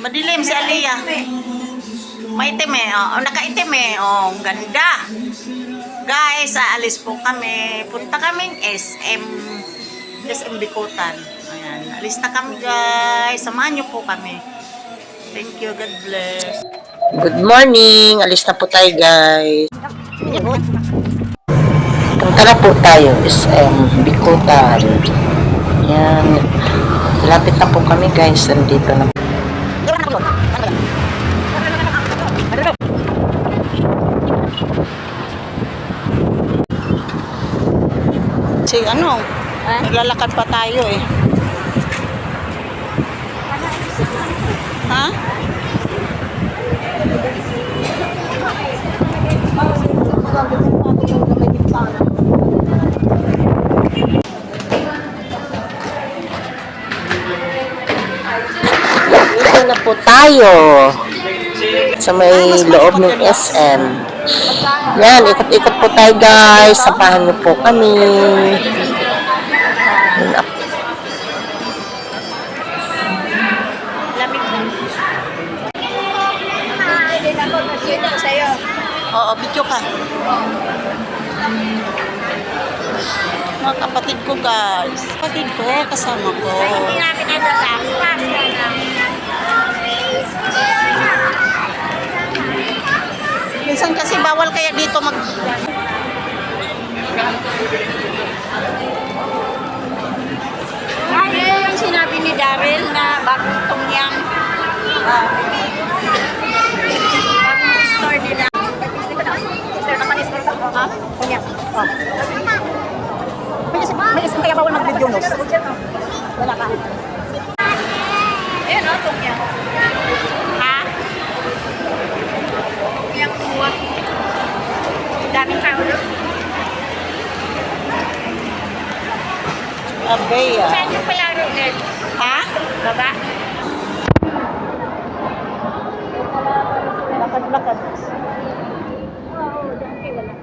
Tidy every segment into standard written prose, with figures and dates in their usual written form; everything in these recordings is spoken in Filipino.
Madilim si Aliyah. Maitim eh. Oh, nakaitim eh. Oh, ang ganda. Guys, aalis po kami. Punta kaming SM Bikutan. Ayan, alis na kami guys. Samahan niyo po kami. Thank you. God bless. Good morning. Alis na po tayo guys. Punta na po tayo. SM Bikutan. Yan. Lapit na po kami guys. Nandito na. Si ano? Naglalakad pa tayo eh. Ha? Dito na po tayo. Sa may loob ng SM. Yan, ikot-ikot po tayo guys. Sapahan niyo po kami. Oo, video ka. Mga kapatid ko guys. Kapatid ko, kasama ko. Hindi namin nagtatapos. Minsan kasi bawal kaya dito mag... Ay, ito yung sinabi ni Daryl na bagong tungyang bagong store nila. Store naman is ha? Tungyang. May isang kaya bawal mag-video nos. Wala ka. Ayan o, tungyang. Ha? Tungyang tuwa. Daming tao. Abeya. Saan yung palaro ulit? Ha? Baba? Lakad-lakad. Oo, dati wala.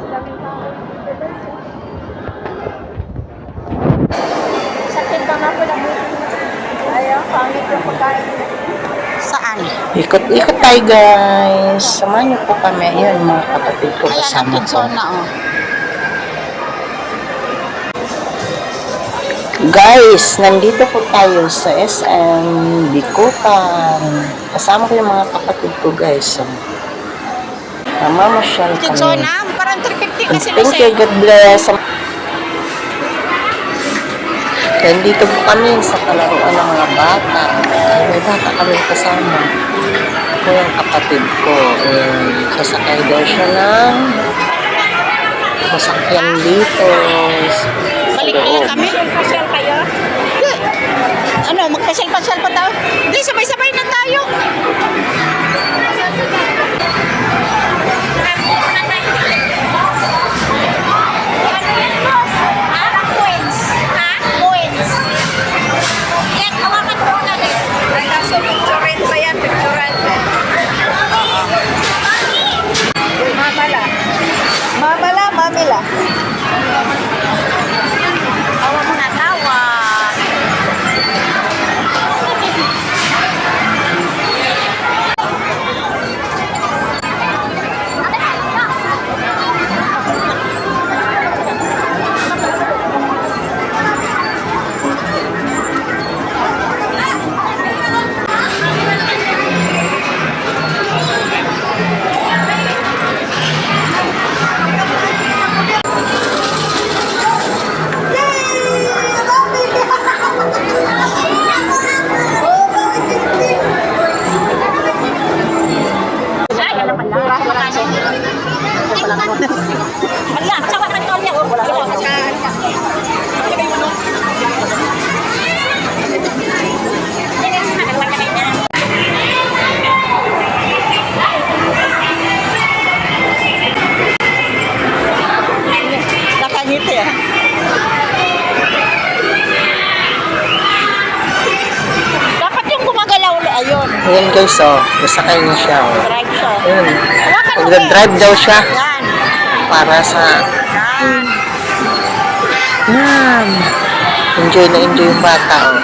Daming tao. Sakit ba nga po lang? Ayaw, pangit yung pagkain. Saan? Ikot-ikot tayo guys. Samahan niyo po kami. Ayan mga kapatid ko Ayan ang kasama ko. kidzona oh. Guys, nandito po tayo sa SM Bikutan. Kasama ko yung mga kapatid ko guys. Mamamasyal kami. Kidzona? Parang 350 kasi Thank you, God bless. Nandito po kami sa palaruan ng mga bata. May bata kami kasama. Ito yung kapatid ko. Sasakay daw siya ng masakyan dito. Balik kaya kami? Pasyal kayo? Ano, magpasyal-pasyal pa tayo? Hindi, sabay-sabay na tayo. Mamila. Tawa mo na, tawa. Wala, sawa ka nito niya. Wala. Nakangiti ah. Dapat yung gumagalaw. Ayun. Ayan guys, oh. Masakay niya siya, oh. Drive siya. Ayan. Hawakan mo. Nag-drive daw siya. Yan. Para sa... Yan. Yan. Enjoy na enjoy yung bata, oh.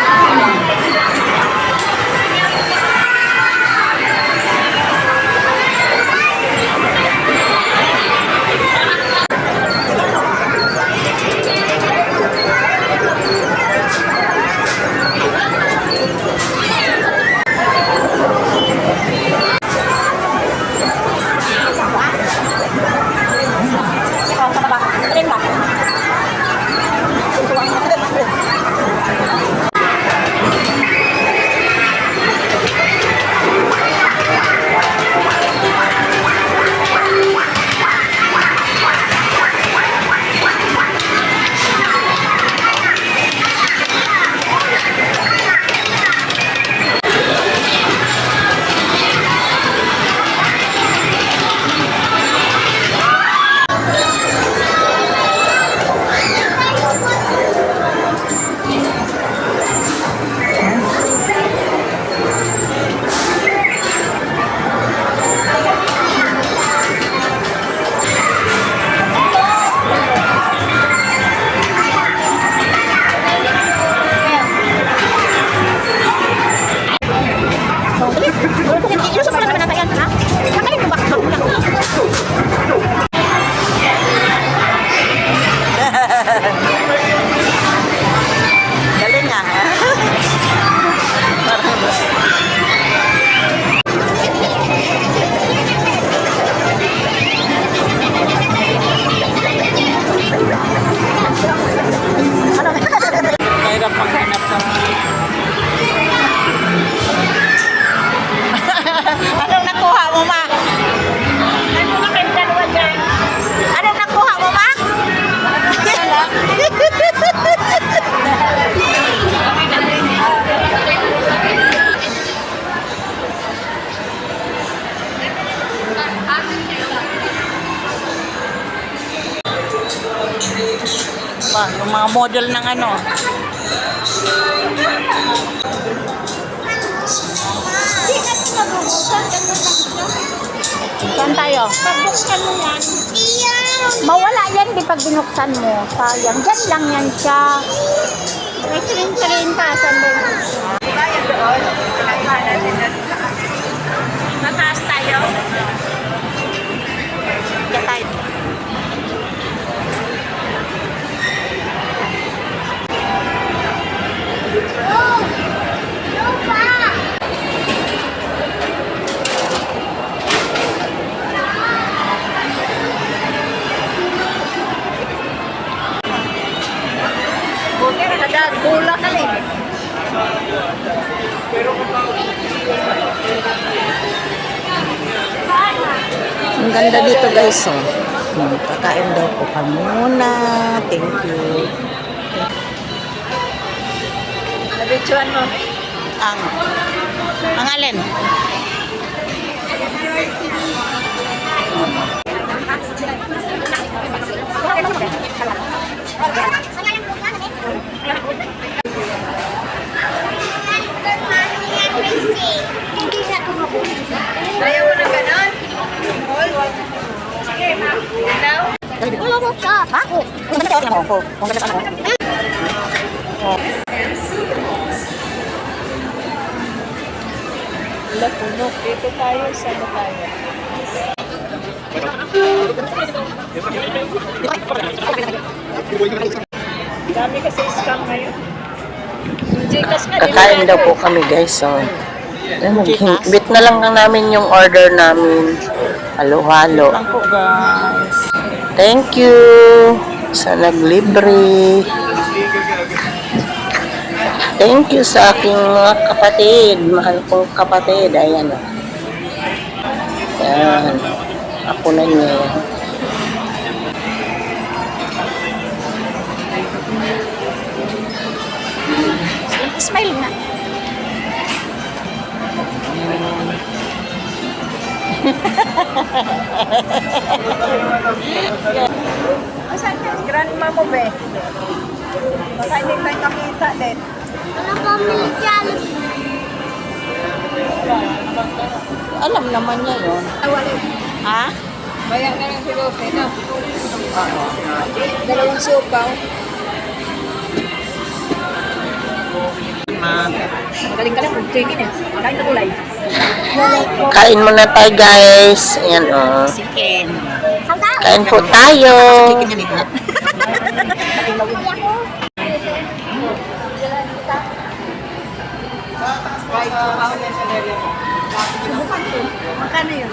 model ng ano. Hindi natin mabubuksan. Saan tayo? Pagbuksan mo yan. Mawala yan di pag binuksan mo. Sayang. Diyan lang yan siya. May trin-trin pa. Saan ba yun? Mataas tayo. Kaya tayo. Buti na nagagula ka eh. Ang ganda dito guys, oh. Kakain daw po ka muna. Thank you. Nabitsuan mo. Ang alin? Ayaw mo na ganon? Sige, ma. Ikaw? Wala mo ka. Ha? Kung ganda ka ako. Kung ganda ka ako. Wala puno. Dito tayo. Saan na tayo? Dami kasi scam ngayon. Gcash ka, di ba? Kakain daw po kami guys. So, bit na lang namin yung order namin. Halo-halo. Lang po guys. Thank you sa naglibre. Thank you sa aking mga kapatid. Mahal kong kapatid. Ayan o. Ayan. Ako na niya. Smile nga. Asan yung grandma mo, be? Baka hindi tayo nakita din. Alam naman niya yun. Awalin. Ha? Bayan na lang si Lofe, no? Dalawang sopaw. Magaling ka lang kung tingin eh. Kain ka tulay. Kain muna tayo guys. Ayan o. Chicken. Kain po tayo. Chicken yan ito. Magkano yun?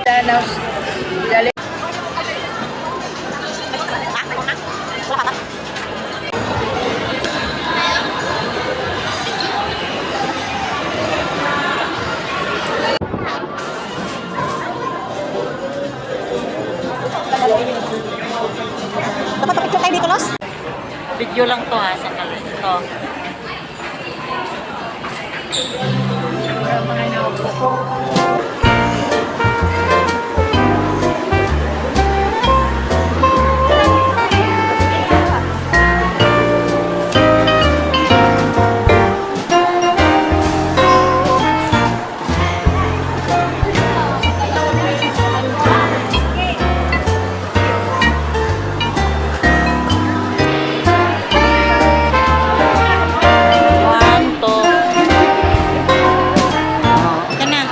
Danos. Dali. Dapat picture tayo dito, Los? Video lang to ha, sa kalan. Ito. One, two. Oh, ika na.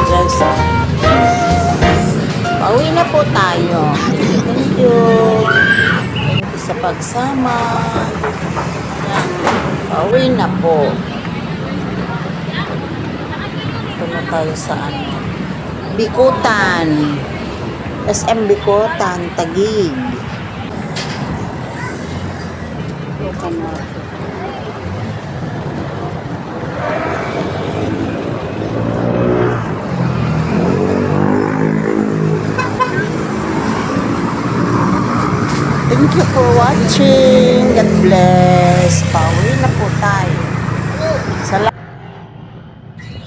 guys. Pauwi na po tayo. Thank you. Thank you sa pagsama. Yan. Pauwi na po. Ito na tayo sa Bikutan. SM Bikutan, Taguig. Ito na. Thank you for watching. God bless. Pauwi na po tayo.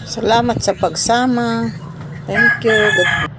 Salamat sa pagsama. Thank you. God bless.